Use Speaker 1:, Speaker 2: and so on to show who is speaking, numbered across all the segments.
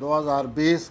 Speaker 1: 2020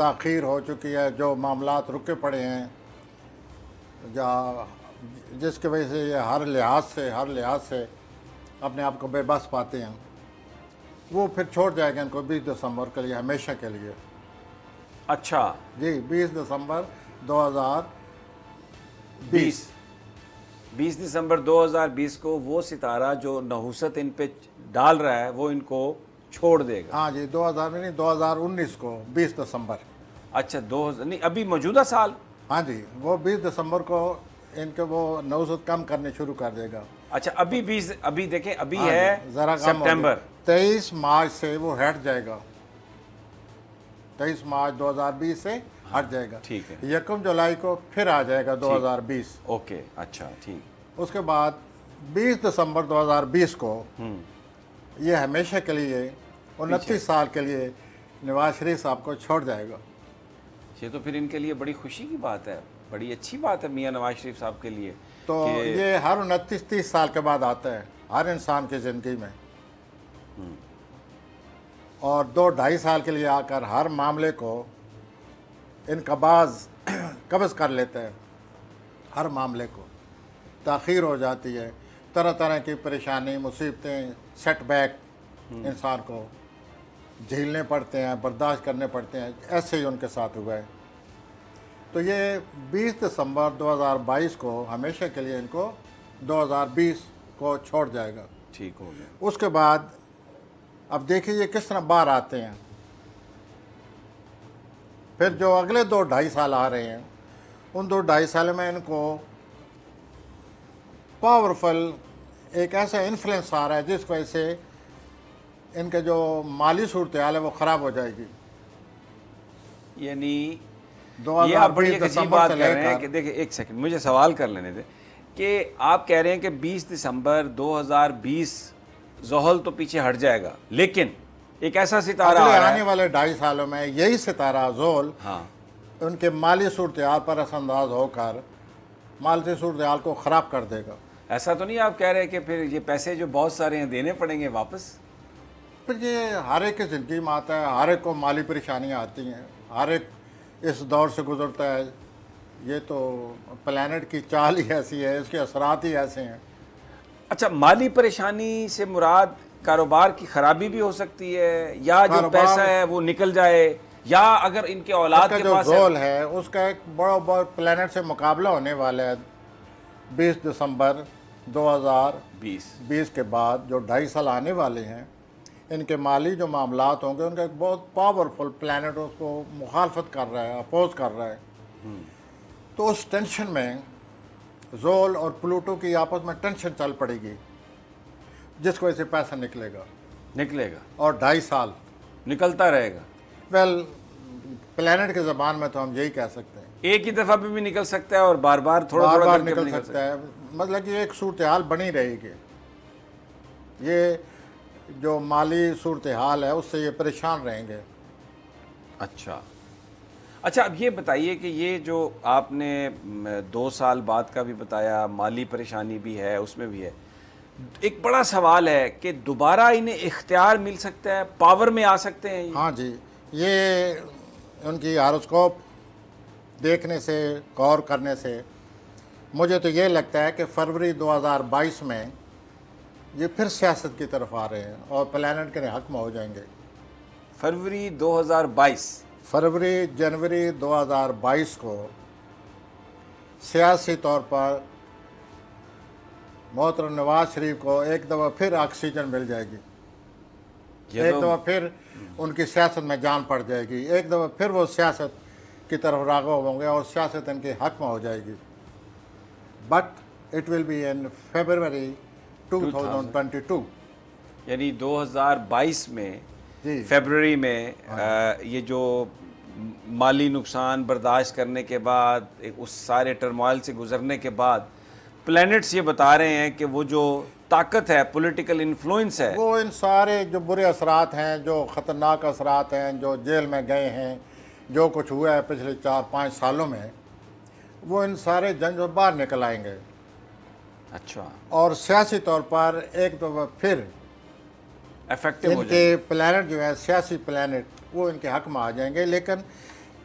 Speaker 1: تاخیر ہو چکی ہے, جو معاملات رکے پڑے ہیں, جس کی وجہ سے یہ ہر لحاظ سے اپنے آپ کو بے بس پاتے ہیں, وہ پھر چھوڑ جائے گا ان کو 20 دسمبر کے لیے, ہمیشہ کے لیے.
Speaker 2: اچھا
Speaker 1: جی 20 دسمبر 2020.
Speaker 2: 20 دسمبر 2020 کو وہ ستارہ جو نحوست ان پہ ڈال رہا ہے وہ ان کو چھوڑ دے گا.
Speaker 1: ہاں جی 2000 میں نہیں, 2019 کو 20 دسمبر.
Speaker 2: اچھا 2000 نہیں, ابھی موجودہ سال.
Speaker 1: ہاں جی وہ 20 دسمبر کو ان کے وہ نحوست کم کرنے شروع کر دے گا.
Speaker 2: اچھا ابھی دیکھیں ابھی
Speaker 1: ہاں
Speaker 2: ہے
Speaker 1: جی, ذرا کم ہو
Speaker 2: سپٹمبر.
Speaker 1: گیا. 23 مارچ سے وہ ہٹ جائے گا, 23 مارچ 2020 سے ہٹ جائے گا.
Speaker 2: ٹھیک ہے.
Speaker 1: 1 جولائی کو پھر آ جائے گا 2020.
Speaker 2: اوکے اچھا ٹھیک.
Speaker 1: اس کے بعد 20 دسمبر 2020 کو یہ ہمیشہ کے لیے 29 سال کے لیے نواز شریف صاحب کو چھوڑ جائے گا.
Speaker 2: یہ تو پھر ان کے لیے بڑی خوشی کی بات ہے, بڑی اچھی بات ہے میاں نواز شریف صاحب کے لیے.
Speaker 1: تو یہ ہر 29-30 سال کے بعد آتا ہے ہر انسان کی زندگی میں, اور 2-2.5 سال کے لیے آ کر ہر معاملے کو ان کا باز قبض کر لیتا ہے. ہر معاملے کو تاخیر ہو جاتی ہے, طرح طرح کی پریشانی, مصیبتیں, سیٹ بیک انسان کو جھیلنے پڑتے ہیں, برداشت کرنے پڑتے ہیں. ایسے ہی ان کے ساتھ ہوا ہے. تو یہ 20 دسمبر 2022 کو ہمیشہ کے لیے ان کو 2020 کو چھوڑ جائے گا.
Speaker 2: ٹھیک ہو گیا.
Speaker 1: اس کے بعد اب دیکھیے یہ کس طرح باہر آتے ہیں. پھر جو اگلے 2-2.5 سال آ رہے ہیں, ان 2-2.5 سال میں ان کو پاورفل ایک ایسا انفلوئنس آ رہا ہے جس وجہ سے ان کے جو مالی صورتحال ہے وہ خراب ہو جائے گی.
Speaker 2: یعنی یہ آپ بڑی ایک عجیب بات کہہ رہے ہیں کہ دیکھیں ایک سیکنڈ مجھے سوال کر لینے دیں کہ آپ کہہ رہے ہیں کہ 20 دسمبر 2020 زحل تو پیچھے ہٹ جائے گا, لیکن ایک ایسا ستارہ
Speaker 1: آنے والے 2.5 سالوں میں یہی ستارہ زحل ان کے مالی صورتحال پر اثر انداز ہو کر مالی صورتحال کو خراب کر دے گا.
Speaker 2: ایسا تو نہیں آپ کہہ رہے کہ پھر یہ پیسے جو بہت سارے ہیں دینے پڑیں گے واپس؟
Speaker 1: پھر یہ ہر ایک کی زندگی میں آتا ہے, ہر ایک کو مالی پریشانیاں آتی ہیں, ہر ایک اس دور سے گزرتا ہے. یہ تو پلانٹ کی چال ہی ایسی ہے, اس کے اثرات ہی ایسے ہیں.
Speaker 2: اچھا مالی پریشانی سے مراد کاروبار کی خرابی بھی ہو سکتی ہے, یا جو پیسہ ہے وہ نکل جائے, یا اگر ان کے اولاد کے
Speaker 1: جو
Speaker 2: پاس
Speaker 1: زحل ہے اس کا ایک بڑا پلانٹ سے مقابلہ ہونے والا ہے 20 دسمبر 2020 کے بعد. جو 2.5 سال آنے والے ہیں ان کے مالی جو معاملات ہوں گے, ان کا ایک بہت پاورفل پلانٹ اس کو مخالفت کر رہا ہے, اپوز کر رہا ہے. تو اس ٹینشن میں زحل اور پلوٹو کی آپس میں ٹینشن چل پڑے گی, جس کی وجہ سے پیسہ نکلے گا اور 2.5 سال
Speaker 2: نکلتا رہے گا.
Speaker 1: ویل پلانٹ کی زبان میں تو ہم یہی کہہ سکتے ہیں,
Speaker 2: ایک ہی دفعہ پہ بھی نکل سکتا ہے اور بار بار تھوڑا
Speaker 1: بار
Speaker 2: کر کے
Speaker 1: نکل سکتا ہے. مطلب کہ ایک صورتحال بنی رہے گی. یہ جو مالی صورتحال ہے اس سے یہ پریشان رہیں گے.
Speaker 2: اچھا اب یہ بتائیے کہ یہ جو آپ نے 2 سال بعد کا بھی بتایا, مالی پریشانی بھی ہے, اس میں بھی ہے, ایک بڑا سوال ہے کہ دوبارہ انہیں اختیار مل سکتا ہے, پاور میں آ سکتے ہیں یہ؟
Speaker 1: ہاں جی, یہ ان کی ہاروسکوپ دیکھنے سے, غور کرنے سے مجھے تو یہ لگتا ہے کہ فروری 2022 میں یہ پھر سیاست کی طرف آ رہے ہیں اور پلانٹ کے حق میں ہو جائیں گے.
Speaker 2: فروری 2022
Speaker 1: جنوری 2022 کو سیاسی طور پر محترم نواز شریف کو ایک دفعہ پھر آکسیجن مل جائے گی, ایک دفعہ پھر ان کی سیاست میں جان پڑ جائے گی, ایک دفعہ پھر وہ سیاست کی طرف راغب ہوں گے اور سیاست ان کے حق میں ہو جائے گی. But it will be in February 2022.
Speaker 2: یعنی 2022 میں فیبروری میں یہ جو مالی نقصان برداشت کرنے کے بعد, اس سارے ٹرموائل سے گزرنے کے بعد, پلانٹس یہ بتا رہے ہیں کہ وہ جو طاقت ہے, پولیٹیکل انفلوئنس ہے,
Speaker 1: وہ ان سارے جو برے اثرات ہیں, جو خطرناک اثرات ہیں, جو جیل میں گئے ہیں, جو کچھ ہوا ہے پچھلے 4-5 سالوں میں, وہ ان سارے جنگ باہر نکل آئیں گے.
Speaker 2: اچھا,
Speaker 1: اور سیاسی طور پر ایک دفعہ پھر
Speaker 2: افیکٹو ہو
Speaker 1: ان کے پلانٹ جو ہے, سیاسی پلانٹ, وہ ان کے حق میں آ جائیں گے. لیکن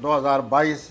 Speaker 1: 2022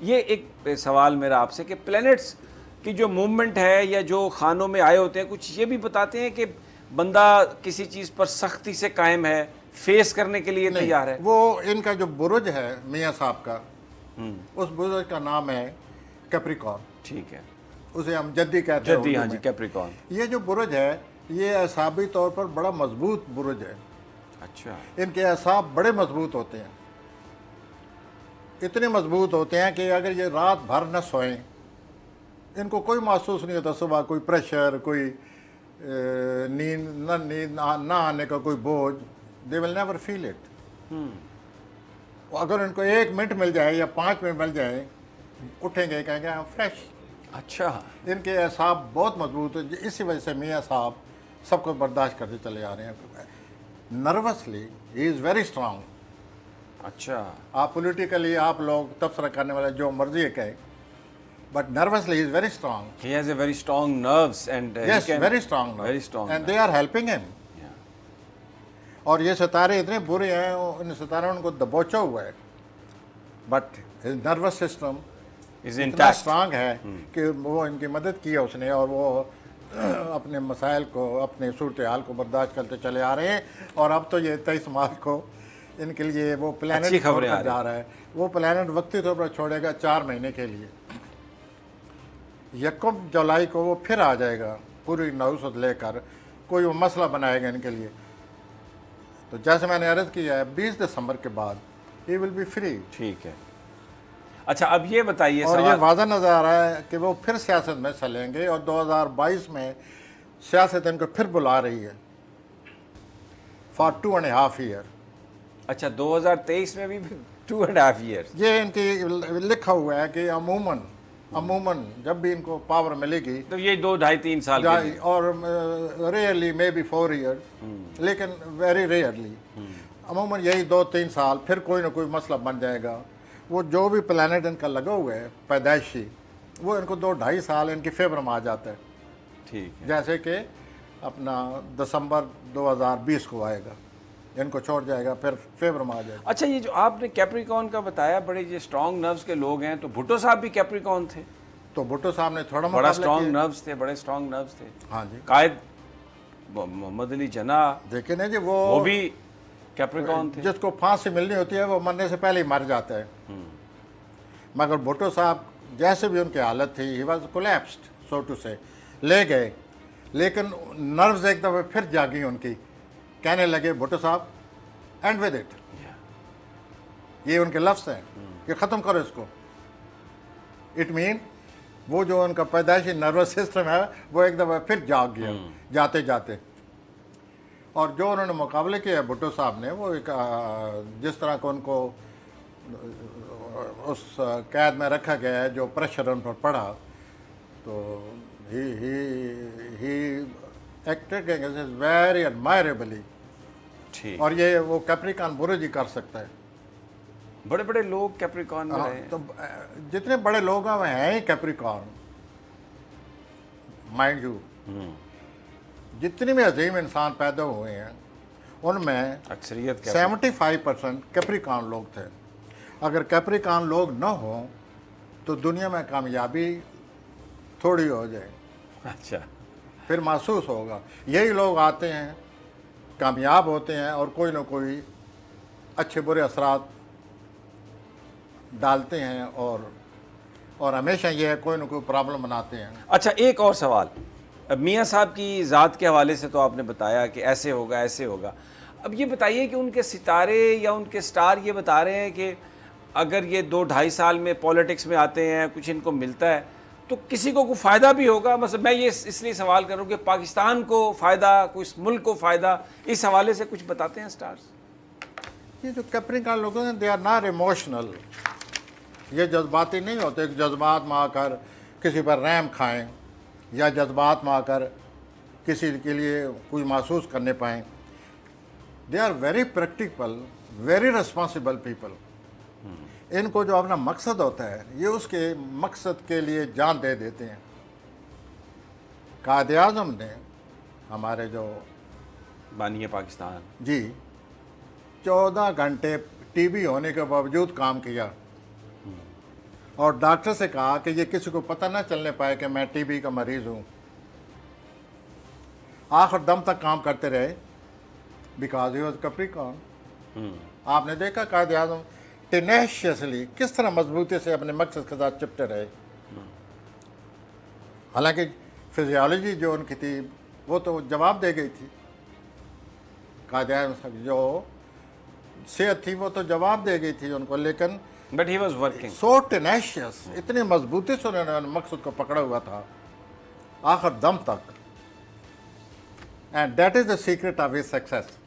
Speaker 2: یہ ایک سوال میرا آپ سے کہ پلینٹس کی جو موومنٹ ہے یا جو خانوں میں آئے ہوتے ہیں کچھ یہ بھی بتاتے ہیں کہ بندہ کسی چیز پر سختی سے قائم ہے, فیس کرنے کے لیے تیار ہے؟
Speaker 1: وہ ان کا جو برج ہے میاں صاحب کا, اس برج کا نام ہے کیپریکارن.
Speaker 2: ٹھیک ہے,
Speaker 1: اسے ہم جدی کہتے ہیں
Speaker 2: جدی, ہاں
Speaker 1: اردو
Speaker 2: جی,
Speaker 1: میں.
Speaker 2: کیپریکارن.
Speaker 1: یہ جو برج ہے یہ اعصابی طور پر بڑا مضبوط برج ہے.
Speaker 2: اچھا,
Speaker 1: ان کے اعصاب بڑے مضبوط ہوتے ہیں, اتنے مضبوط ہوتے ہیں کہ اگر یہ رات بھر نہ سوئیں, ان کو کوئی محسوس نہیں ہوتا صبح کوئی پریشر, کوئی نیند نہ آنے کا کوئی بوجھ. دے ول نیور فیل اٹ. اگر ان کو 1 منٹ مل جائے یا 5 منٹ مل جائے, اٹھیں گے کہیں گے ہم فریش.
Speaker 2: اچھا,
Speaker 1: ان کے اعصاب بہت مضبوط ہیں, اسی وجہ سے میاں صاحب سب کو برداشت کرتے چلے آ رہے ہیں. نروسلی ہی از ویری اسٹرانگ.
Speaker 2: اچھا,
Speaker 1: آپ پولیٹیکلی آپ لوگ تبصرہ کرنے والے جو مرضی ہے کہیں, but nervously he is very strong.
Speaker 2: he has a very strong nerves and he
Speaker 1: yes
Speaker 2: can-
Speaker 1: very strong
Speaker 2: very strong
Speaker 1: and they are helping ہم.
Speaker 2: Yeah.
Speaker 1: اور یہ ستارے اتنے برے ہیں, ان ستاروں ان کو دبوچا ہوا ہے, بٹ نروس سسٹم
Speaker 2: is
Speaker 1: اتنا
Speaker 2: intact.
Speaker 1: اسٹرانگ ہے کہ وہ ان کی مدد کی ہے اس نے, اور وہ اپنے مسائل کو, اپنے صورتحال کو برداشت کرتے چلے آ رہے ہیں. اور اب تو یہ 23 مارچ کو ان کے لیے وہ
Speaker 2: اچھی
Speaker 1: پلانٹ چھوڑ
Speaker 2: خبریں آ
Speaker 1: کر
Speaker 2: رہی
Speaker 1: جا رہا ہے. وہ پلانٹ وقتی طور پر چھوڑے گا 4 مہینے کے لیے. 1 جولائی کو وہ پھر آ جائے گا پوری نوسط لے کر, کوئی وہ مسئلہ بنائے گا ان کے لیے. تو جیسے میں نے عرض کیا ہے 20 دسمبر کے بعد ہی ول بی فری.
Speaker 2: ٹھیک ہے. اچھا, اب یہ بتائیے
Speaker 1: اور یہ
Speaker 2: سوال,
Speaker 1: واضح نظر آ رہا ہے کہ وہ پھر سیاست میں چلیں گے, اور 2022 میں سیاست ان کو پھر بلا رہی ہے فار 2.5 ایئر.
Speaker 2: اچھا 2023 میں بھی 2.5 years.
Speaker 1: یہ ان کی لکھا ہوا ہے کہ عموماً جب بھی ان کو پاور ملے گی,
Speaker 2: تو یہ 2-2.5-3 سال کے لیے.
Speaker 1: اور ریئرلی مے بی 4 ایئر, لیکن ویری ریئرلی عموماً یہی 2-3 سال, پھر کوئی نہ کوئی مسئلہ بن جائے گا. وہ جو بھی پلانٹ ان کا لگا ہوا ہے پیدائشی, وہ ان کو 2-2.5 سال ان کی فیور میں آ جاتا ہے.
Speaker 2: ٹھیک ہے.
Speaker 1: جیسے کہ اپنا دسمبر 2020 کو آئے گا, ان کو چھوڑ جائے گا, پھر فیور میں آ جائے گا.
Speaker 2: اچھا, یہ جو آپ نے کیپریکارن کا بتایا, بڑے یہ اسٹرانگ نروز کے لوگ ہیں, تو بھٹو صاحب بھی کیپریکارن تھے.
Speaker 1: تو بھٹو صاحب نے تھوڑا
Speaker 2: بڑا
Speaker 1: مقابلہ
Speaker 2: اسٹرانگ
Speaker 1: کیا.
Speaker 2: نروز تھے, بڑے اسٹرانگ نروز تھے.
Speaker 1: ہاں جی,
Speaker 2: قائد محمد علی جناح
Speaker 1: دیکھیں نا جی,
Speaker 2: وہ بھی کیپریکارن تھے.
Speaker 1: جس کو پھانسی ملنی ہوتی ہے وہ مرنے سے پہلے ہی مر جاتا ہے. مگر بھٹو صاحب جیسے بھی ان کی حالت تھی, he was collapsed so to say, لے گئے. لیکن نروز ایک دفعہ پھر جاگی ان کی, کہنے لگے بھٹو صاحب اینڈ ود اٹ. یہ ان کے لفظ ہیں کہ ختم کرو اس کو. اٹ مین وہ جو ان کا پیدائشی نروس سسٹم ہے وہ ایک دفعہ پھر جاگ گیا جاتے جاتے. اور جو انہوں نے مقابلے کیا ہے بھٹو صاحب نے, وہ ایک جس طرح کو ان کو اس قید میں رکھا گیا ہے, جو پریشر ان پر پڑا, تو ہی ایکٹڈ ویری ایڈمائریبلی.
Speaker 2: ٹھیک.
Speaker 1: اور یہ وہ کیپریکارن برج ہی کر سکتا ہے.
Speaker 2: بڑے بڑے لوگ کیپریکارن میں رہے ہیں.
Speaker 1: تو جتنے بڑے لوگ ہیں وہ ہیں ہی کیپریکارن, مائنڈ یو. جتنے بھی عظیم انسان پیدا ہوئے ہیں ان میں
Speaker 2: اکثریت
Speaker 1: 75% کیپریکارن لوگ تھے. اگر کیپریکارن لوگ نہ ہوں تو دنیا میں کامیابی تھوڑی ہو جائے.
Speaker 2: اچھا,
Speaker 1: پھر محسوس ہوگا. یہی لوگ آتے ہیں, کامیاب ہوتے ہیں, اور کوئی نہ کوئی اچھے برے اثرات ڈالتے ہیں, اور ہمیشہ یہ ہے کوئی نہ کوئی پرابلم بناتے ہیں.
Speaker 2: اچھا, ایک اور سوال. میاں صاحب کی ذات کے حوالے سے تو آپ نے بتایا کہ ایسے ہوگا ایسے ہوگا. اب یہ بتائیے کہ ان کے ستارے یا ان کے سٹار یہ بتا رہے ہیں کہ اگر یہ 2-2.5 سال میں پولیٹکس میں آتے ہیں, کچھ ان کو ملتا ہے, تو کسی کو کوئی فائدہ بھی ہوگا. مثلا میں یہ اس لیے سوال کروں کہ پاکستان کو فائدہ, کوئی اس ملک کو فائدہ, اس حوالے سے کچھ بتاتے ہیں سٹارز.
Speaker 1: یہ جو کیپریکارن لوگ ہیں دے آر ناٹ ایموشنل. یہ جذباتی نہیں ہوتے کہ جذبات میں آ کر کسی پر رحم کھائیں, یا جذبات میں آ کر کسی کے لیے کوئی محسوس کرنے پائیں. They are very practical, very responsible people. ان کو جو اپنا مقصد ہوتا ہے یہ اس کے مقصد کے لیے جان دے دیتے ہیں. قائد اعظم نے ہمارے جو
Speaker 2: بانی پاکستان,
Speaker 1: جی 14 گھنٹے ٹی وی ہونے کے باوجود کام کیا. اور ڈاکٹر سے کہا کہ یہ کسی کو پتہ نہ چلنے پائے کہ میں ٹی بی کا مریض ہوں. آخر دم تک کام کرتے رہے بیکاز ہی واز کیپریکارن. آپ نے دیکھا قائد اعظم ٹینیشیسلی کس طرح مضبوطی سے اپنے مقصد کے ساتھ چپٹے رہے. حالانکہ فزیالوجی جو ان کی تھی وہ تو جواب دے گئی تھی. قائد اعظم جو صحت تھی وہ تو جواب دے گئی تھی ان کو, لیکن
Speaker 2: but he was working
Speaker 1: so tenacious, اتنی مضبوطی سے انہوں نے مقصد کو پکڑا ہوا تھا آخر دم تک. And that is the secret of his success.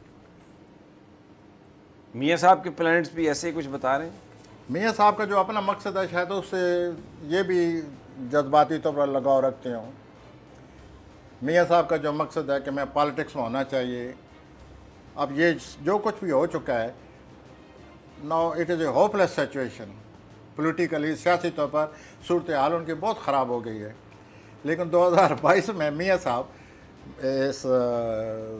Speaker 2: میاں صاحب کے پلانٹس بھی ایسے ہی کچھ بتا رہے ہیں.
Speaker 1: میاں صاحب کا جو اپنا مقصد ہے شاید اس سے یہ بھی جذباتی طور پر لگاؤ رکھتے ہوں. میاں صاحب کا جو مقصد ہے کہ میں پالیٹکس میں ہونا چاہیے. اب یہ جو کچھ بھی ہو چکا ہے now it is a hope less situation. Politically سیاسی طور پر صورتحال ان کی بہت خراب ہو گئی ہے. لیکن 2022 میں میاں صاحب اس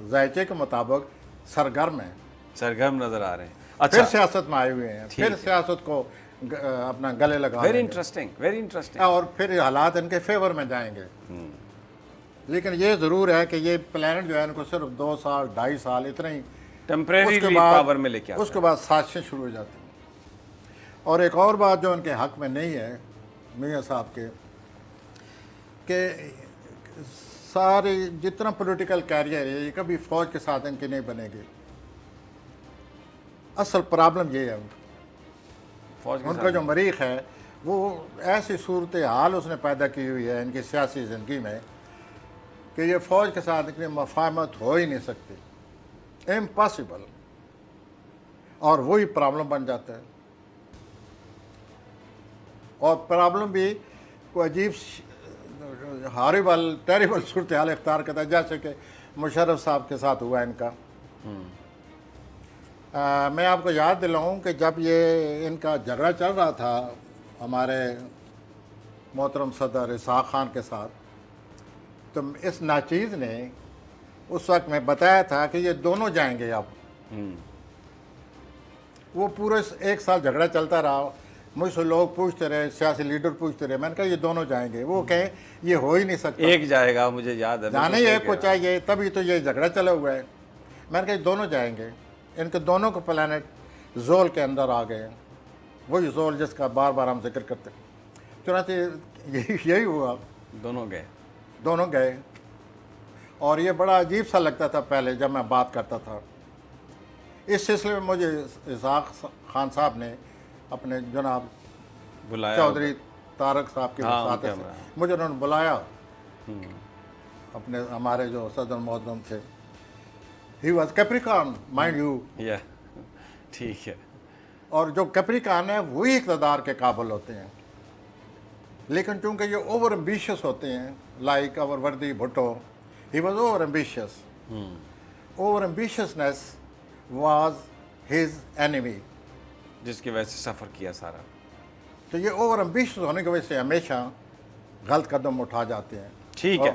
Speaker 1: ذائچے کے مطابق سرگرم ہیں,
Speaker 2: سرگرم نظر آ رہے ہیں.
Speaker 1: پھر
Speaker 2: اچھا,
Speaker 1: سیاست میں آئے ہوئے ہیں, پھر سیاست کو اپنا گلے لگا
Speaker 2: ویری
Speaker 1: رہے ہیں.
Speaker 2: Interesting, very interesting.
Speaker 1: اور پھر حالات ان کے فیور میں جائیں گے. لیکن یہ ضرور ہے کہ یہ پلانٹ جو ہے ان کو صرف 2 سال 2.5 سال اتنا ہی,
Speaker 2: ٹیمپریریلی پاور میں لے کے
Speaker 1: اس کے بعد سازشیں شروع ہو جاتی ہیں. اور ایک اور بات جو ان کے حق میں نہیں ہے میاں صاحب کے, کہ سارے جتنا پولیٹیکل کیریئر ہے یہ کبھی فوج کے ساتھ ان کی نہیں بنے گی. اصل پرابلم یہ ہے ان کا جو مریخ ہے وہ ایسی صورتحال اس نے پیدا کی ہوئی ہے ان کی سیاسی زندگی میں کہ یہ فوج کے ساتھ اتنی مفاہمت ہو ہی نہیں سکتی, امپاسبل. اور وہی پرابلم بن جاتا ہے. اور پرابلم بھی کوئی عجیب ہاریبل ٹیریبل صورتحال اختیار کرتا ہے, جیسے کہ مشرف صاحب کے ساتھ ہوا ان کا. میں آپ کو یاد دلاؤں کہ جب یہ ان کا جھگڑا چل رہا تھا ہمارے محترم صدر اسحاق خان کے ساتھ, تو اس ناچیز نے اس وقت میں بتایا تھا کہ یہ دونوں جائیں گے. اب وہ پورے 1 سال جھگڑا چلتا رہا, مجھ سے لوگ پوچھتے رہے, سیاسی لیڈر پوچھتے رہے. میں نے کہا یہ دونوں جائیں گے. وہ کہیں یہ ہو ہی نہیں سکتا,
Speaker 2: ایک جائے گا, مجھے یاد ہے
Speaker 1: جانے ہی ایک کو چاہیے, تبھی تو یہ جھگڑا چلا ہوا ہے. میں نے کہا یہ دونوں جائیں گے. ان کے دونوں کو پلانٹ زول کے اندر آ گئے, وہی زول جس کا بار بار ہم ذکر کرتے ہیں. چنانچہ یہی ہوا, دونوں گئے. اور یہ بڑا عجیب سا لگتا تھا پہلے جب میں بات کرتا تھا. اس سلسلے میں مجھے اسحاق خان صاحب نے اپنے جناب چودھری طارق صاحب کے وساطت سے مجھے انہوں نے بلایا, اپنے ہمارے جو صدر محترم تھے. He was Capricorn mind you.
Speaker 2: ٹھیک ہے.
Speaker 1: اور جو کیپریکارن ہے وہی اقتدار کے قابل ہوتے ہیں. لیکن چونکہ یہ اوور ایمبیشیس ہوتے ہیں, لائک اور وردی Bhutto, he was over ambitious. Over ambitiousness was his enemy,
Speaker 2: جس کی وجہ سے سفر کیا سارا.
Speaker 1: تو یہ اوور ایمبیشیس ہونے کی وجہ سے ہمیشہ غلط قدم اٹھا جاتے ہیں.
Speaker 2: ٹھیک ہے.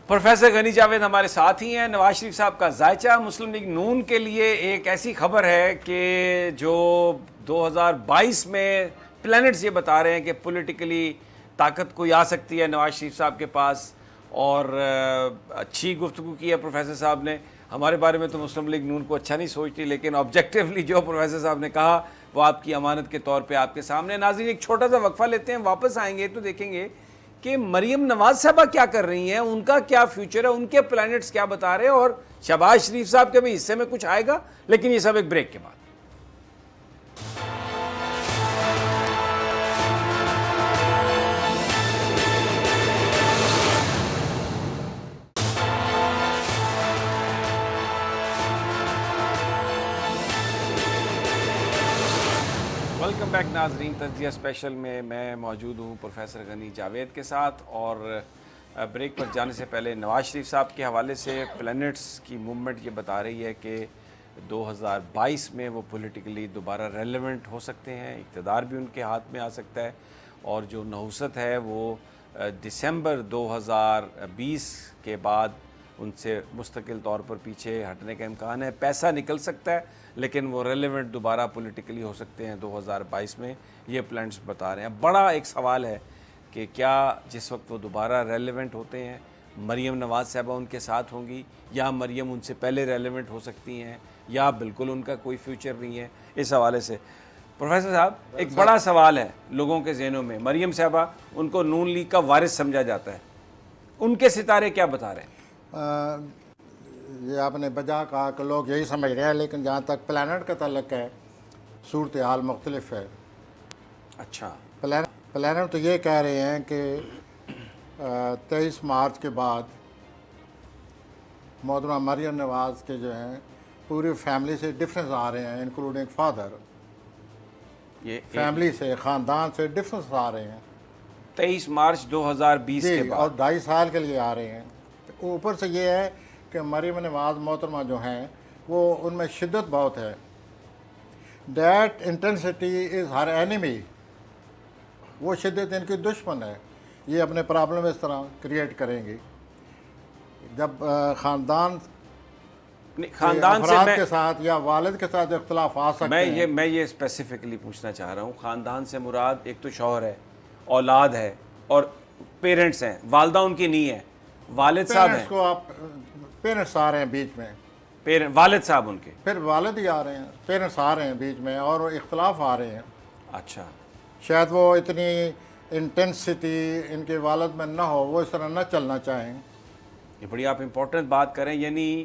Speaker 2: پروفیسر غنی جاوید ہمارے ساتھ ہی ہیں. نواز شریف صاحب کا ذائچہ مسلم لیگ نون کے لیے ایک ایسی خبر ہے کہ جو 2022 میں پلانٹس یہ بتا رہے ہیں کہ پولیٹیکلی طاقت کوئی آ سکتی ہے نواز شریف صاحب کے پاس. اور اچھی گفتگو کی ہے پروفیسر صاحب نے. ہمارے بارے میں تو مسلم لیگ نون کو اچھا نہیں سوچتی, لیکن آبجیکٹیولی جو پروفیسر صاحب نے کہا وہ آپ کی امانت کے طور پہ آپ کے سامنے. ناظرین ایک چھوٹا سا وقفہ لیتے ہیں, واپس آئیں گے تو دیکھیں گے کہ مریم نواز صاحبہ کیا کر رہی ہیں, ان کا کیا فیوچر ہے, ان کے پلانٹس کیا بتا رہے ہیں, اور شہباز شریف صاحب کے بھی حصے میں کچھ آئے گا. لیکن یہ سب ایک بریک کے بعد. ویلکم بیک ناظرین. تجزیہ اسپیشل میں میں موجود ہوں پروفیسر غنی جاوید کے ساتھ. اور بریک پر جانے سے پہلے نواز شریف صاحب کے حوالے سے پلانٹس کی موومنٹ یہ بتا رہی ہے کہ 2022 میں وہ پولیٹیکلی دوبارہ ریلیونٹ ہو سکتے ہیں, اقتدار بھی ان کے ہاتھ میں آ سکتا ہے. اور جو نحوست ہے وہ دسمبر 2020 کے بعد ان سے مستقل طور پر پیچھے ہٹنے کا امکان ہے. پیسہ نکل سکتا ہے لیکن وہ ریلیونٹ دوبارہ پولیٹیکلی ہو سکتے ہیں 2022 میں, یہ پلانٹس بتا رہے ہیں. بڑا ایک سوال ہے کہ کیا جس وقت وہ دوبارہ ریلیونٹ ہوتے ہیں مریم نواز صاحبہ ان کے ساتھ ہوں گی, یا مریم ان سے پہلے ریلیونٹ ہو سکتی ہیں, یا بالکل ان کا کوئی فیوچر نہیں ہے. اس حوالے سے پروفیسر صاحب ایک بڑا سوال ہے لوگوں کے ذہنوں میں. مریم صاحبہ ان کو نون لیگ کا وارث سمجھا جاتا ہے, ان کے ستارے کیا بتا رہے ہیں؟
Speaker 1: یہ آپ نے بجا کہا کہ لوگ یہی سمجھ رہے ہیں, لیکن جہاں تک پلانٹ کا تعلق ہے صورتحال مختلف ہے.
Speaker 2: اچھا,
Speaker 1: پلانٹ تو یہ کہہ رہے ہیں کہ 23 مارچ کے بعد محترمہ مریم نواز کے جو ہیں پوری فیملی سے ڈفرینس آ رہے ہیں, انکلوڈنگ فادر.
Speaker 2: یہ
Speaker 1: فیملی سے, خاندان سے ڈفرینس آ رہے ہیں
Speaker 2: 23 مارچ 2020 کے
Speaker 1: جی,
Speaker 2: بعد,
Speaker 1: اور 2.5 سال کے لیے آ رہے ہیں. اوپر سے یہ ہے کہ مریم نواز محترمہ جو ہیں وہ ان میں شدت بہت ہے. That intensity is Hare enemy. وہ شدت ان کی دشمن ہے. یہ اپنے پرابلم اس طرح کریٹ کریں گی جب خاندان افراد کے ساتھ یا والد کے ساتھ اختلاف آ سکتے ہیں.
Speaker 2: میں یہ اسپیسیفکلی پوچھنا چاہ رہا ہوں, خاندان سے مراد ایک تو شوہر ہے, اولاد ہے, اور پیرنٹس ہیں. والدہ ان کی نہیں ہے, والد صاحب ہیں.
Speaker 1: پیرنٹس آ رہے ہیں بیچ میں,
Speaker 2: والد صاحب ان کے,
Speaker 1: پھر والد ہی آ رہے ہیں, پیرنٹس آ رہے ہیں بیچ میں, اور اختلاف آ رہے ہیں.
Speaker 2: اچھا,
Speaker 1: شاید وہ اتنی انٹینسٹی ان کے والد میں نہ ہو, وہ اس طرح نہ چلنا چاہیں.
Speaker 2: یہ بڑی آپ امپورٹنٹ بات کریں. یعنی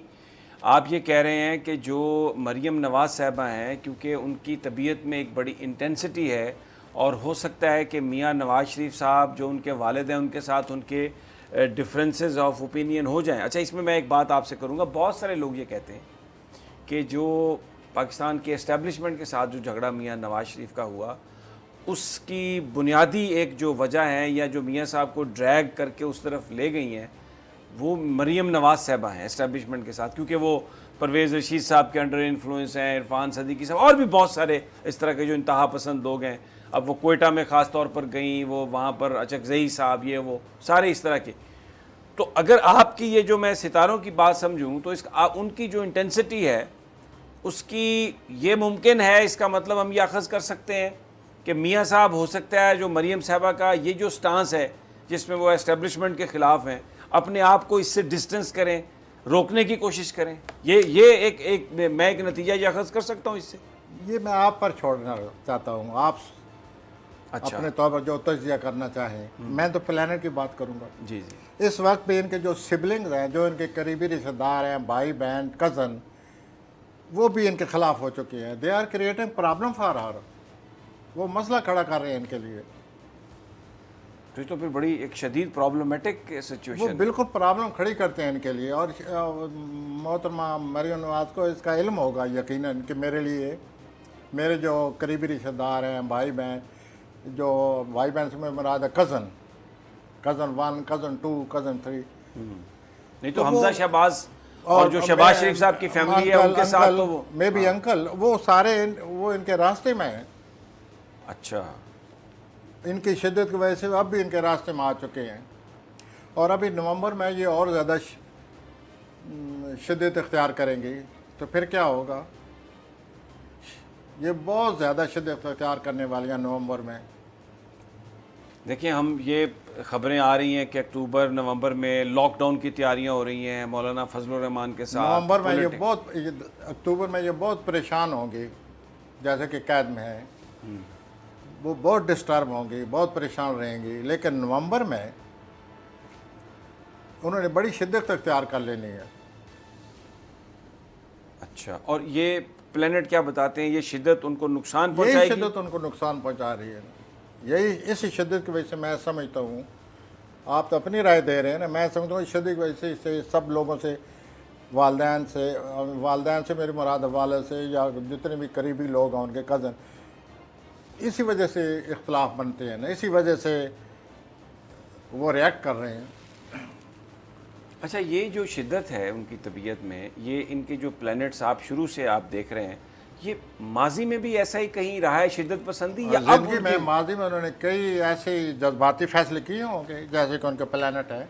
Speaker 2: آپ یہ کہہ رہے ہیں کہ جو مریم نواز صاحبہ ہیں, کیونکہ ان کی طبیعت میں ایک بڑی انٹینسٹی ہے, اور ہو سکتا ہے کہ میاں نواز شریف صاحب جو ان کے والد ہیں ان کے ساتھ ان کے ڈفرینسز آف اوپینین ہو جائیں. اچھا, اس میں ایک بات آپ سے کروں گا. بہت سارے لوگ یہ کہتے ہیں کہ جو پاکستان کے اسٹیبلشمنٹ کے ساتھ جو جھگڑا میاں نواز شریف کا ہوا, اس کی بنیادی ایک جو وجہ ہے, یا جو میاں صاحب کو ڈریگ کر کے اس طرف لے گئی ہیں, وہ مریم نواز صاحبہ ہیں اسٹیبلشمنٹ کے ساتھ, کیونکہ وہ پرویز رشید صاحب کے انڈر انفلوئنس ہیں, عرفان صدیقی صاحب, اور بھی بہت سارے اس طرح کے جو انتہا پسند لوگ ہیں. اب وہ کوئٹہ میں خاص طور پر گئیں, وہ وہاں پر اچکزئی صاحب, یہ وہ سارے اس طرح کے. تو اگر آپ کی یہ جو میں ستاروں کی بات سمجھوں تو ان کی جو انٹینسٹی ہے اس کی یہ ممکن ہے, اس کا مطلب ہم یہ اخذ کر سکتے ہیں کہ میاں صاحب ہو سکتا ہے جو مریم صاحبہ کا یہ جو سٹانس ہے جس میں وہ اسٹیبلشمنٹ کے خلاف ہیں, اپنے آپ کو اس سے ڈسٹنس کریں, روکنے کی کوشش کریں. یہ ایک میں ایک نتیجہ یہ اخذ کر سکتا ہوں اس سے.
Speaker 1: یہ میں آپ پر چھوڑنا چاہتا ہوں, آپ
Speaker 2: اچھا,
Speaker 1: اپنے طور پر جو تجزیہ کرنا چاہیں. میں تو پلانٹ کی بات کروں گا.
Speaker 2: جی جی.
Speaker 1: اس وقت بھی ان کے جو سبلنگز ہیں, جو ان کے قریبی رشتہ دار ہیں, بھائی بہن, کزن, وہ بھی ان کے خلاف ہو چکے ہیں. They are creating problem for her. وہ مسئلہ کھڑا کر رہے ہیں ان کے لیے.
Speaker 2: تو پھر بڑی ایک شدید پرابلمٹک سچویشن.
Speaker 1: وہ بالکل پرابلم کھڑی کرتے ہیں ان کے لیے. اور محترمہ مریم نواز کو اس کا علم ہوگا یقیناً کہ میرے لیے, میرے جو قریبی رشتہ دار ہیں, بھائی بہن, جو بھائی بہن سے میں مراد ہے کزن 1, کزن 2, کزن 3,
Speaker 2: نہیں تو حمزہ شہباز اور جو شہباز شریف صاحب کی فیملی ہے ان کے ساتھ تو وہ
Speaker 1: میں بھی انکل, وہ سارے وہ ان کے راستے میں ہیں.
Speaker 2: اچھا,
Speaker 1: ان کی شدت کی وجہ سے اب بھی ان کے راستے میں آ چکے ہیں. اور ابھی نومبر میں یہ اور زیادہ شدت اختیار کریں گی. تو پھر کیا ہوگا؟ یہ بہت زیادہ شدت اختیار کرنے والی ہیں نومبر میں.
Speaker 2: دیکھیں, ہم یہ خبریں آ رہی ہیں کہ اکتوبر نومبر میں لاک ڈاؤن کی تیاریاں ہو رہی ہیں مولانا فضل الرحمان کے ساتھ.
Speaker 1: نومبر میں اکتوبر میں یہ بہت پریشان ہوں گی, جیسے کہ قید میں ہے. وہ بہت ڈسٹرب ہوں گی, بہت پریشان رہیں گی. لیکن نومبر میں انہوں نے بڑی شدت اختیار کر لینی ہے.
Speaker 2: اچھا, اور یہ پلانٹ کیا بتاتے ہیں, یہ شدت ان کو نقصان پہنچائے گی؟
Speaker 1: یہی شدت ان کو نقصان پہنچا رہی ہے. یہی اسی شدت کی وجہ سے میں سمجھتا ہوں, آپ تو اپنی رائے دے رہے ہیں نا, میں سمجھتا ہوں اس شدت کی وجہ سے اس سے سب لوگوں سے, والدین سے میری مراد والد سے, یا جتنے بھی قریبی لوگ ہیں ان کے کزن, اسی وجہ سے اختلاف بنتے ہیں نا, اسی وجہ سے وہ ریئیکٹ کر رہے ہیں.
Speaker 2: اچھا, یہ جو شدت ہے ان کی طبیعت میں, یہ ان کے جو پلانٹس آپ شروع سے آپ دیکھ رہے ہیں, یہ ماضی میں بھی ایسا ہی کہیں رہا ہے شدت پسندی, یا اب
Speaker 1: زندگی میں ماضی میں انہوں نے کئی ایسے جذباتی فیصلے کیے ہوں گے جیسے کہ ان کے پلانٹ ہے.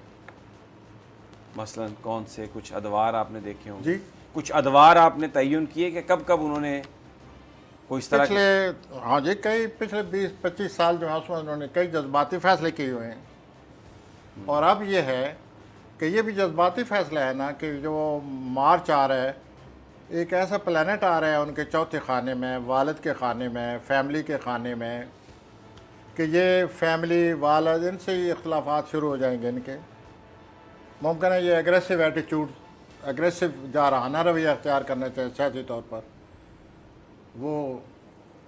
Speaker 2: مثلاً کون سے کچھ ادوار آپ نے دیکھے ہوں؟
Speaker 1: جی
Speaker 2: کچھ ادوار آپ نے تعین کیے کہ کب کب انہوں نے کوئی اس طرح
Speaker 1: پچھلے ہاں جی کئی پچھلے 20-25 سال جو ہیں اس میں انہوں نے کئی جذباتی فیصلے کیے ہوئے ہیں، اور اب یہ ہے کہ یہ بھی جذباتی فیصلہ ہے نا کہ جو مارچ آ رہا ہے، ایک ایسا پلانٹ آ رہا ہے ان کے چوتھے خانے میں، والد کے خانے میں، فیملی کے خانے میں، کہ یہ فیملی والدین سے ہی اختلافات شروع ہو جائیں گے ان کے. ممکن ہے یہ ایگریسو ایٹیچیوڈ، ایگریسو جارحانہ رویہ اختیار کرنا چاہے سیاسی طور پر. وہ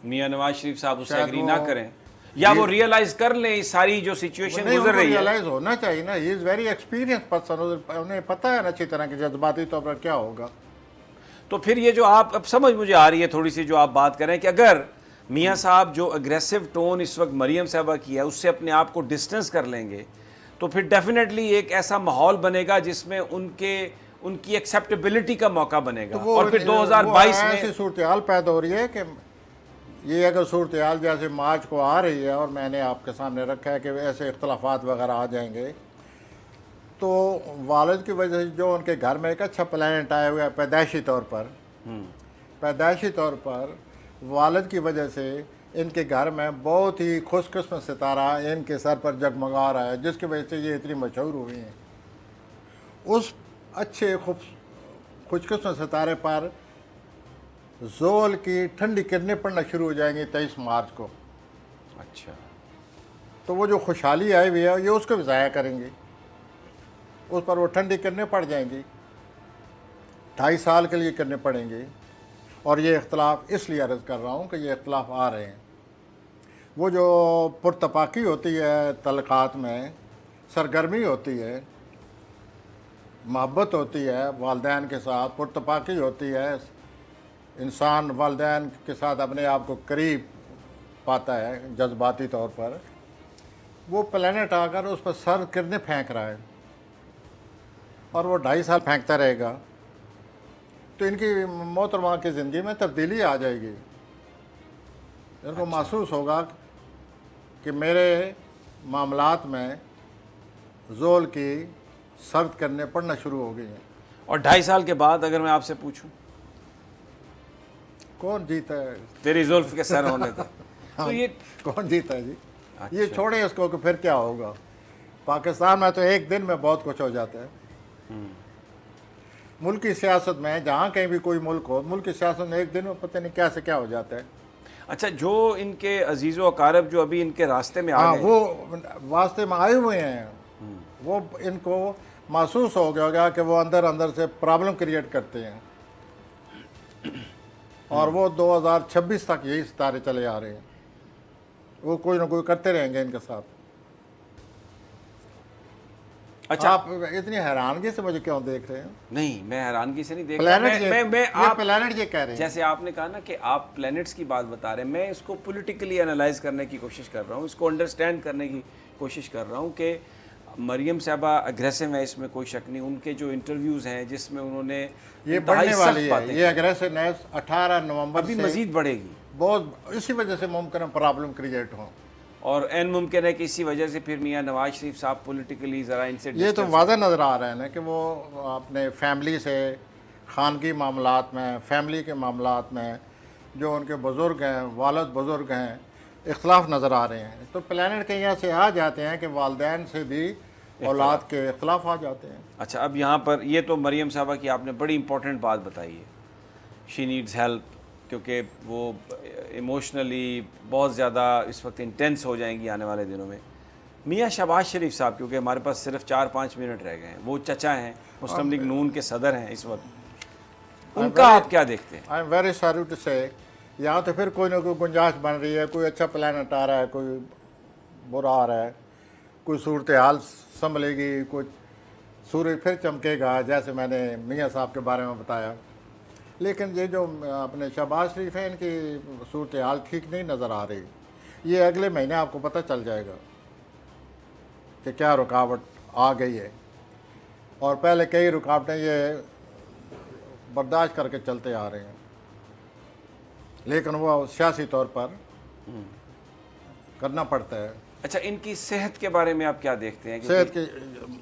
Speaker 2: میاں نواز شریف صاحب اس سے
Speaker 1: شاید
Speaker 2: ایگری
Speaker 1: وہ-
Speaker 2: نہ کریں، یا وہ ریئلائز کر لیں اس ساری جو سچویشن
Speaker 1: نہیں،
Speaker 2: گزر
Speaker 1: ان کو
Speaker 2: رہی ہے.
Speaker 1: ریئلائز ہونا چاہیے نا، ہی از ویری ایکسپیرینس پرسن، انہیں پتہ ہے نا اچھی طرح کہ جذباتی طور پر کیا ہوگا.
Speaker 2: تو پھر یہ جو آپ اب سمجھ مجھے آ رہی ہے تھوڑی سی جو آپ بات کر رہے ہیں کہ اگر میاں صاحب جو اگریسو ٹون اس وقت مریم صاحبہ کی ہے اس سے اپنے آپ کو ڈسٹنس کر لیں گے تو پھر ڈیفینیٹلی ایک ایسا ماحول بنے گا جس میں ان کی ایکسیپٹیبلٹی کا موقع بنے گا. اور پھر 2022 میں
Speaker 1: ایسی صورتحال پیدا ہو رہی ہے کہ یہ اگر صورتحال جیسے مارچ کو آ رہی ہے اور میں نے آپ کے سامنے رکھا ہے کہ ایسے اختلافات وغیرہ آ جائیں گے، تو والد کی وجہ سے جو ان کے گھر میں ایک اچھا پلانٹ آیا ہوا ہے پیدائشی طور پر والد کی وجہ سے ان کے گھر میں بہت ہی خوش قسمت ستارہ ان کے سر پر جگمگا رہا ہے، جس کی وجہ سے یہ اتنی مشہور ہوئی ہیں. اس اچھے خوش قسمت ستارے پر زول کی ٹھنڈی کرنیں پڑنا شروع ہو جائیں گی 23 مارچ کو.
Speaker 2: اچھا
Speaker 1: تو وہ جو خوشحالی آئی ہوئی ہے یہ اس کو بھی ضائع کریں گے، اس پر وہ ٹھنڈی کرنے پڑ جائیں گی، 2.5 سال کے لیے کرنے پڑیں گے. اور یہ اختلاف اس لیے عرض کر رہا ہوں کہ یہ اختلاف آ رہے ہیں. وہ جو پرتپاکی ہوتی ہے تعلقات میں، سرگرمی ہوتی ہے، محبت ہوتی ہے والدین کے ساتھ، پرتپاکی ہوتی ہے، انسان والدین کے ساتھ اپنے آپ کو قریب پاتا ہے جذباتی طور پر. وہ پلانٹ آ کر اس پر سر کرنے پھینک رہا ہے اور وہ 2.5 سال پھینکتا رہے گا تو ان کی محترمہ کی زندگی میں تبدیلی آ جائے گی. ان کو محسوس ہوگا کہ میرے معاملات میں زول کی سرد کرنے پڑنا شروع ہو گئی ہیں.
Speaker 2: اور 2.5 سال کے بعد اگر میں آپ سے پوچھوں
Speaker 1: کون جیتا ہے؟
Speaker 2: تیری زلف کے سر ہونے تھے تو یہ
Speaker 1: کون جیتا ہے جی؟ یہ چھوڑیں اس کو کہ پھر کیا ہوگا. پاکستان میں تو ایک دن میں بہت کچھ ہو جاتا ہے. ملکی سیاست میں جہاں کہیں بھی کوئی ملک ہو، ملکی سیاست میں ایک دن میں پتہ نہیں کیا سے کیا ہو جاتا ہے.
Speaker 2: اچھا جو ان کے عزیز و اقارب جو ابھی ان کے راستے میں آ
Speaker 1: ہاں
Speaker 2: گئے
Speaker 1: وہ واسطے میں آئے ہوئے ہیں، وہ ان کو محسوس ہو گیا ہوگا کہ وہ اندر سے پرابلم کریٹ کرتے ہیں، اور وہ 2026 تک یہی ستارے چلے آ رہے ہیں. وہ کوئی نہ کوئی کرتے رہیں گے ان کے ساتھ.
Speaker 2: اچھا
Speaker 1: آپ اتنی حیرانگی سے مجھے کیوں دیکھ رہے ہیں؟
Speaker 2: نہیں میں حیرانگی سے نہیں دیکھ رہا، میں آپ
Speaker 1: پلانٹ یہ کہہ رہے ہیں.
Speaker 2: جیسے آپ نے کہا نا کہ آپ پلینٹس کی بات بتا رہے ہیں، میں اس کو پولیٹیکلی انالائز کرنے کی کوشش کر رہا ہوں، اس کو انڈرسٹینڈ کرنے کی کوشش کر رہا ہوں کہ مریم صاحبہ اگریسو ہے، اس میں کوئی شک نہیں. ان کے جو انٹرویوز ہیں جس میں انہوں نے
Speaker 1: یہ بڑھنے والی ہے، یہ اگریسونیس 18 نومبر
Speaker 2: ابھی
Speaker 1: سے
Speaker 2: مزید بڑھے گی،
Speaker 1: بہت اسی وجہ سے ممکن ہے پرابلم کریٹ ہوں.
Speaker 2: اور این ممکن ہے کہ اسی وجہ سے پھر میاں نواز شریف صاحب پولیٹیکلی ذرا ان سے
Speaker 1: یہ تو واضح نظر آ رہا ہے نا کہ وہ اپنے فیملی سے، خانگی معاملات میں، فیملی کے معاملات میں جو ان کے بزرگ ہیں، والد بزرگ ہیں، اختلاف نظر آ رہے ہیں. تو پلانٹ کہیں یہاں سے آ جاتے ہیں کہ والدین سے بھی اولاد کے اختلاف آ جاتے ہیں.
Speaker 2: اچھا اب یہاں پر یہ تو مریم صاحبہ کی آپ نے بڑی امپورٹنٹ بات بتائی ہے، شی نیڈز ہیلپ، کیونکہ وہ ایموشنلی بہت زیادہ اس وقت انٹینس ہو جائیں گی آنے والے دنوں میں. میاں شہباز شریف صاحب، کیونکہ ہمارے پاس صرف 4-5 منٹ رہ گئے ہیں، وہ چچا ہیں، مسلم لیگ نون کے صدر ہیں اس وقت، ان کا آپ کیا دیکھتے ہیں؟
Speaker 1: I am very sorry to say یہاں تو پھر کوئی نہ کوئی گنجائش بن رہی ہے، کوئی اچھا پلانٹ آ رہا ہے، کوئی برا آ رہا ہے، کوئی صورتحال سنبھلے گی، کوئی سورج پھر چمکے گا جیسے میں نے میاں صاحب کے بارے میں بتایا. لیکن یہ جو اپنے شہباز شریف ہیں ان کی صورتحال ٹھیک نہیں نظر آ رہی. یہ اگلے مہینے آپ کو پتہ چل جائے گا کہ کیا رکاوٹ آ گئی ہے، اور پہلے کئی رکاوٹیں یہ برداشت کر کے چلتے آ رہے ہیں، لیکن وہ سیاسی طور پر کرنا پڑتا ہے.
Speaker 2: اچھا ان کی صحت کے بارے میں آپ کیا دیکھتے ہیں؟
Speaker 1: صحت کی